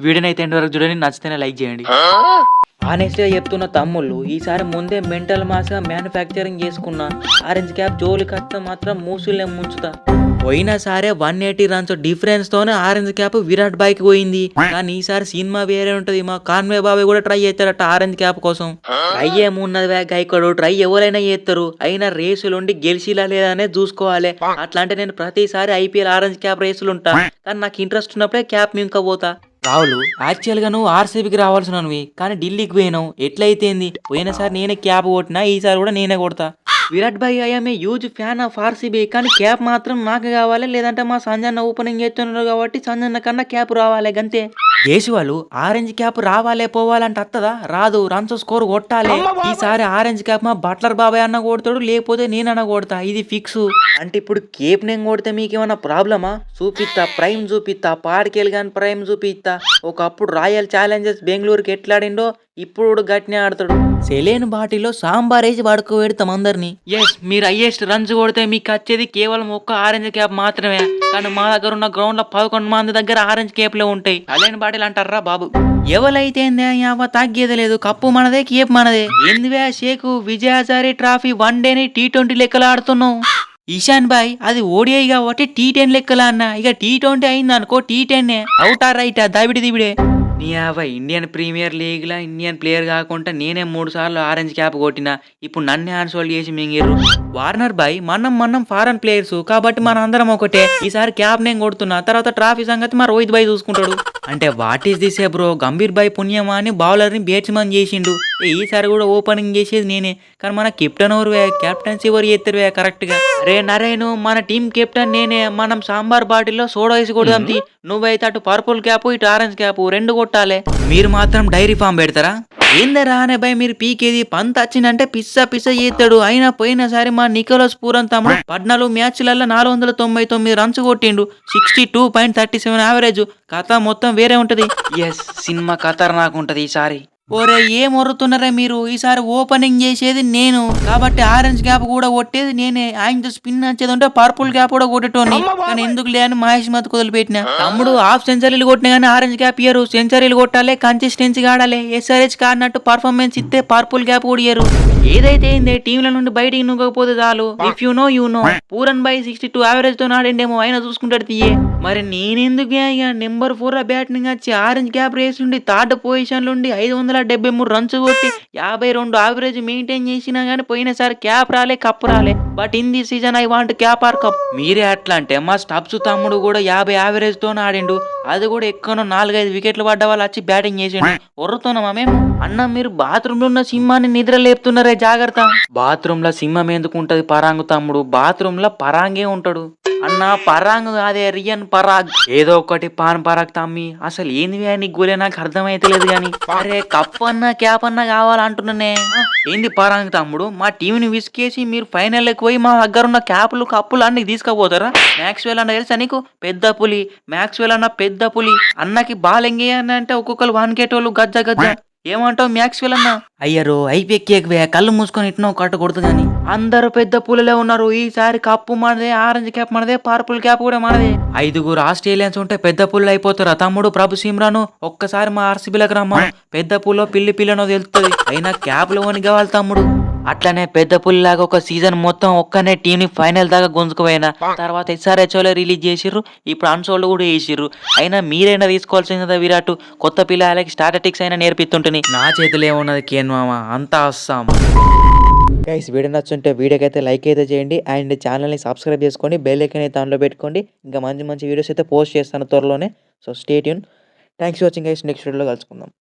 వీడియోనైతే ఎండ్ వరకు చూడండి, నచ్చితేనే లైక్ చేయండి. ఆనెస్ట్గా చెప్తున్న తమ్ముళ్ళు, ఈసారి ముందే మెంటల్ మాస్గా మ్యానుఫ్యాక్చరింగ్ చేసుకున్న ఆరెంజ్ క్యాప్ జోలికి వస్తే మాత్రం మూసులే ముంచుతా. పోయినా సరే 180 రన్స్ డిఫరెన్స్ తోనే ఆరెంజ్ క్యాప్ విరాట్ బాయ్కి పోయింది. కానీ ఈసారి సినిమా వేరే ఉంటది. మా కాన్వే బాబాయ్ కూడా ట్రై చేస్తారట ఆరెంజ్ క్యాప్ కోసం. ట్రై ఏమున్నది గాయకుడు, ట్రై ఎవరైనా చేస్తారు. అయినా రేసులుండి గెలిచిలా లేదా అనేది చూసుకోవాలి. అట్లా అంటే నేను ప్రతిసారి IPL ఆరెంజ్ క్యాప్ రేసులు ఉంటా, కానీ నాకు ఇంట్రెస్ట్ ఉన్నప్పుడే క్యాప్ మింక పోతా. రావులు, యాక్చువల్ గా నువ్వు RCBకి రావాల్సినవి, కానీ ఢిల్లీకి పోయినావు. ఎట్లయితేంది? పోయినసారి నేనే క్యాప్ కొట్టినా, ఈసారి కూడా నేనే కొడతా. విరాట్ భాయ్ I'm a huge fan of RCB, కానీ క్యాప్ మాత్రం నాకు కావాలి. లేదంటే మా సంజన్న ఓపెనింగ్ చేస్తున్నారు కాబట్టి సంజన్న కన్నా క్యాప్ రావాలి గంతే. దేశ్ వాళ్ళు ఆరెంజ్ క్యాప్ రావాలే పోవాలంటే అత్తదా? రాదు. రన్స్ స్కోర్ కొట్టాలి. ఈసారి ఆరెంజ్ క్యాప్ మా బట్లర్ బాబాయ్ అన్న కొడతాడు, లేకపోతే నేనన్నా కొడతా. ఇది ఫిక్స్. అంటే ఇప్పుడు కేప్ నేను కొడితే మీకేమన్నా ప్రాబ్లమా? చూపిస్తా, ప్రైమ్ చూపిస్తా, పాడికేలు కానీ ప్రైమ్ చూపిస్తా. ఒకప్పుడు రాయల్ ఛాలెంజర్స్ బెంగళూరుకి ఎట్లాడిండో ఇప్పుడు గట్టినే ఆడతాడు. సెలేన్ బాటిలో సాంబార్ వేసి పడుకోబెడతాం అందరినీ. ఎస్, మీరు హైయెస్ట్ రన్స్ కొడితే మీకు వచ్చేది కేవలం ఒక్క ఆరెంజ్ క్యాప్ మాత్రమే. కానీ మా దగ్గర ఉన్న గ్రౌండ్ లో 11 మంది దగ్గర ఆరెంజ్ క్యాప్లే ఉంటాయి. సెలేన్ బాటిల్ అంటారా బాబు? ఎవరైతే తగ్గేది లేదు. కప్పు మనదే, కేప్ మనదే. ఎందువే షేకు, విజయహజారి ట్రాఫీ వన్డేని T20 లెక్కలు ఆడుతున్నావు. ఇషాన్ భాయ్, అది ODI కాబట్టి T10 లెక్కలా అన్న. ఇక T20 అయింది అనుకో, T10 అవుటా రైటా దావిడి దివిడే. నీ ఇండియన్ ప్రీమియర్ లీగ్ లా ఇండియన్ ప్లేయర్ కాకుండా నేనే 3 సార్లు ఆరెంజ్ క్యాప్ కొట్టినా. ఇప్పుడు నన్నే ఆన్సోల్డ్ చేసి మింగిర్రు. వార్నర్ భాయ్, మనం ఫారెన్ ప్లేయర్స్ కాబట్టి మన అందరం ఒకటే. ఈసారి క్యాప్ నేను కొడుతున్నా, తర్వాత ట్రాఫీ సంగతి మా రోహిత్ భాయ్ చూసుకుంటాడు. అంటే what is this bro? Gambhir భాయ్ పుణ్యమా అని బౌలర్ ని బ్యాట్స్మన్ చేసిండు. ఈసారి కూడా ఓపెనింగ్ చేసేది నేనే. కానీ మన కెప్టెన్ ఎవరువే? కెప్టెన్సీ ఎవరు చేస్తారువే కరెక్ట్ గా? రే నరేను, మన టీం కెప్టెన్ నేనే. మనం సాంబార్ బాటిల్లో సోడా వేసి కొడదాం. నువ్వైతే అటు పర్పుల్ క్యాప్ ఇటు ఆరెంజ్ క్యాప్ రెండు కొట్టాలి. మీరు మాత్రం డైరీ ఫామ్ పెడతారా? ఏందరా అనే భయ్, మీరు పీకేది పంత వచ్చిందంటే పిస్సా చేస్తాడు. అయినా పోయినసారి మా నికోలస్ పూరన్ తమ్ముడు 14 మ్యాచ్లలో 499 రన్స్ కొట్టిండు. 62.37 యావరేజ్. కథ మొత్తం వేరే ఉంటది. ఎస్, సినిమా ఖతర్నాక్ ఉంటది ఈసారి. ఓరే ఏం మొరుతున్నారా మీరు? ఈసారి ఓపెనింగ్ చేసేది నేను కాబట్టి ఆరెంజ్ క్యాప్ కూడా కొట్టేది నేనే. ఆయనతో స్పిన్ వచ్చేది ఉంటే పర్పుల్ క్యాప్ కూడా కొట్టేటోని. కానీ ఎందుకు లేని మహేష్ మత్ వదిలిపెట్టిన. తమ్ముడు హాఫ్ సెంచరీలు కొట్టినా కానీ ఆరెంజ్ క్యాప్ ఇయ్యరు. సెంచరీలు కొట్టాలి, కన్సిస్టెన్సీ ఆడాలి. SRH కాడినట్టు పర్ఫార్మెన్స్ ఇస్తే పర్పుల్ క్యాప్ కూడా ఇయ్యరు. ఏదైతే ఏంది, టీంల నుండి బయటికి నువ్వకపోతే చాలు. If you know Pooran by 62 average తో ఆడిండేమో, ఆయన చూసుకుంటాడు తీయే. మరి నేనెందుకు ఇక నెంబర్ 4 బ్యాటింగ్ వచ్చి ఆరెంజ్ క్యాప్ రేస్ నుండి థర్డ్ పొజిషన్ నుండి 573 రన్స్ కొట్టి 52 యావరేజ్ మెయింటైన్ చేసినా గానీ పోయినసారి క్యాప్ రాలే, కప్ రాలే. But in the season I want cap or cup. మీరే అట్లా అంటే మా స్టబ్స్ తమ్ముడు కూడా 50 యావరేజ్ తో ఆడిండు. అది కూడా ఎక్కడో 4-5 వికెట్లు పడ్డ వాళ్ళు వచ్చి బ్యాటింగ్ చేసిండు. ఒర్రుతున్నామా మేము? అన్న, మీరు బాత్రూమ్ లో ఉన్న సింహాన్ని నిద్ర లేపుతున్నారే, జాగ్రత్త. బాత్రూమ్ లో సింహం ఎందుకు ఉంటది పరాంగు తమ్ముడు? బాత్రూమ్ లో పరాంగే ఉంటాడు. అన్న, పరాంగ్ కాదే, రియన్ పరాగ్. ఏదో ఒకటి పాన్ పరాగ్ తమ్మి. అసలు ఏంది నీకు గోలే, నాకు అర్థమైతలేదు గాని. అరే కప్ అన్నా క్యాప్ అన్నా కావాలంటున్నానే. ఏంది పరాంగ్ తమ్ముడు? మా టీంని విసికేసి మీరు ఫైనల్ పోయి మా దగ్గర ఉన్న క్యాపులు కప్పులు అన్ని తీసుకుపోతారా? మ్యాక్స్వెల్ అన్న తెలుసా నీకు? పెద్ద పులి. మ్యాక్స్వెల్ అన్న పెద్ద పులి. అన్నకి బాలెంగే అన్న అంటే ఒక్కొక్కరు వాన్కేటోళ్ళు గజ్జ. ఏమంటావు మ్యాక్స్వెల్ అన్న? అయ్యరు అయిపోయి కళ్ళు మూసుకొని ఇట్నో కట్టు కొడుతు గాని. అందరూ పెద్ద పూలలే ఉన్నారు. ఈసారి కప్పు మనదే, ఆరెంజ్ క్యాప్ మనదే, పర్పుల్ క్యాప్ కూడా మనదే. 5 ఆస్ట్రేలియన్స్ ఉంటే పెద్ద పూలు అయిపోతారా తమ్ముడు? ప్రభు సిమ్రాను ఒక్కసారి మా RCBలకు రమ్మను. పెద్ద పూలో పిల్లనో తెలుస్తుంది. అయినా క్యాప్ లో ఓని కావాలి తమ్ముడు. అట్లనే పెద్ద పుల్లిలాగా ఒక సీజన్ మొత్తం ఒక్కనే టీం ని ఫైనల్ దాకా గుంజుకుపోయినా. తర్వాత SRH రిలీజ్ చేసిర్రు. ఇప్పుడు అన్సోల్డ్ కూడా చేసిర్రు. అయినా మీరైనా తీసుకోవాల్సింది కదా విరాట్. కొత్త పిల్లలకి స్టాటిస్టిక్స్ అయినా నేర్పిస్తుంటుంది. నా చేతిలో ఏమున్నది కేన్ మామ, అంతా వస్తాం. గైస్, వీడియో నచ్చుంటే వీడియోకి అయితే లైక్ అయితే చేయండి. అండ్ ఛానల్ని సబ్స్క్రైబ్ చేసుకోండి. బెల్ ఐకాన్ అయితే ఆన్లో పెట్టుకోండి. ఇంకా మంచి వీడియోస్ అయితే పోస్ట్ చేస్తాను త్వరలోనే. So stay tune. Thanks for watching guys. Next వీడియోలో కలుసుకుందాం.